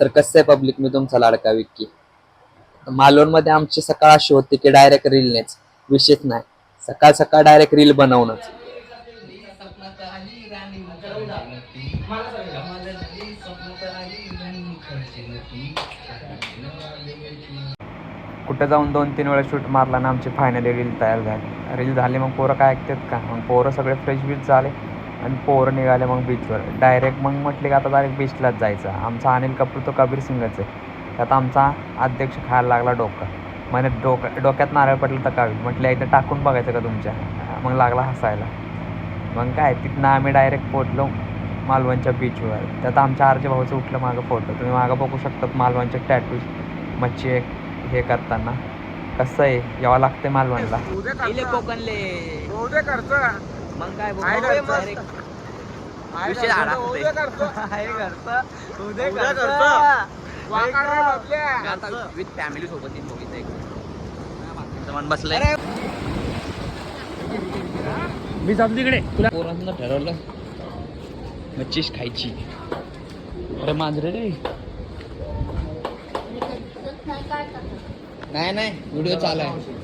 तर कसं आहे पब्लिक, मी तुमचा लाडका विक्की. मालवणमध्ये आमची सकाळ अशी होती की डायरेक्ट रीलनेच, विषयच नाही. सकाळ सकाळ डायरेक्ट रील बनवणंच. कुठं जाऊन 2-3 वेळा शूट मारला ना आमची फायनली रील तयार झाली. रील झाली मग पोरं काय ऐकतात का, मग पोरं सगळे फ्रेश बीच झाले आणि पोरं निघाले मग बीचवर डायरेक्ट. मग म्हटले की आता डायरेक्ट बीचलाच जायचं. आमचा अनिल कपूर तो कबीर सिंगच आहे. त्यात आमचा अध्यक्ष खायला लागला डोका. म्हणे डोक्यात नारळ पडलं तर कावी. म्हटलं एकदा टाकून बघायचं का तुमच्या. मग लागला हसायला. मग काय तिथनं आम्ही डायरेक्ट पोचलो मालवणच्या बीचवर. त्यात आमच्या आरचे भाऊचं उठलं मागं फोटो. तुम्ही मागं बघू शकतात मालवणचे टॅटूज मच्छी एक हे करताना. कसं आहे, यावं लागतंय मालवणला. कोकणले मग काय विषय विथ फॅमिली सोबत बसलाय. मी जातो तिकडे. तुला पोरांना ठरवलं मच्छीच खायची. अरे मांजरे रे. नाही व्हिडिओ चालू आहे.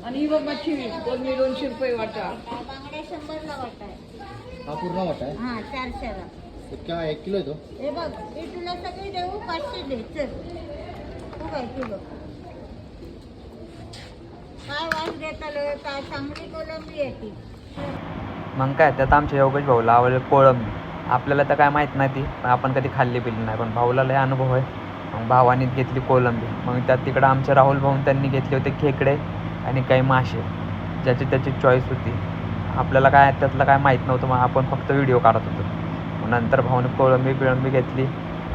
आणि बघ मच्छी 200 रुपये वाटा. बांगड्या 100ला वाटा आहे. हा पूर्ण वाटा आहे. हा 400ला. क्या 1 किलो आहे तो? हे बघ मी तुला सगळी देऊ 500 दे. चल तू काय किलो काय वास देत आलं काय चांगली कोलंबी आहे ती. मग काय त्यात आमच्या योगेश भाऊला आवडलं कोळंबी. आपल्याला तर काय माहीत नाही ती, पण आपण कधी खाल्ली पिली नाही. पण भाऊला लय अनुभव आहे. मग भावानी घेतली कोलंबी. मग त्यात तिकडं आमचे राहुल भाऊन त्यांनी घेतले होते खेकडे आणि काही मासे. ज्याची त्याची चॉईस होती. आपल्याला काय त्यातलं काय माहीत नव्हतं. मग आपण फक्त व्हिडिओ काढत होतो. मग नंतर भाऊने कोळंबी घेतली.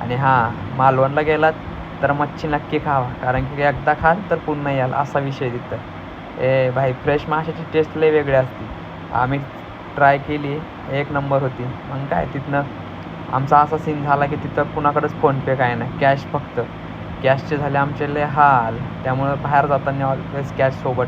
आणि हां, मालवणला गेलात तर मच्छी नक्की खावा, कारण की एकदा खाल तर पुन्हा याल असा विषय तिथं. भाई फ्रेश माशाची टेस्ट लय वेगळी असते. आम्ही ट्राय केली, 1 नंबर होती. मग काय तिथनं आमचा असा सीन झाला की तिथं कुणाकडेच फोनपे काय नाही, कॅश फक्त. कॅशचे झाले आमचे लय हाल. त्यामुळं बाहेर जाताना ऑलवेज कॅश सोबत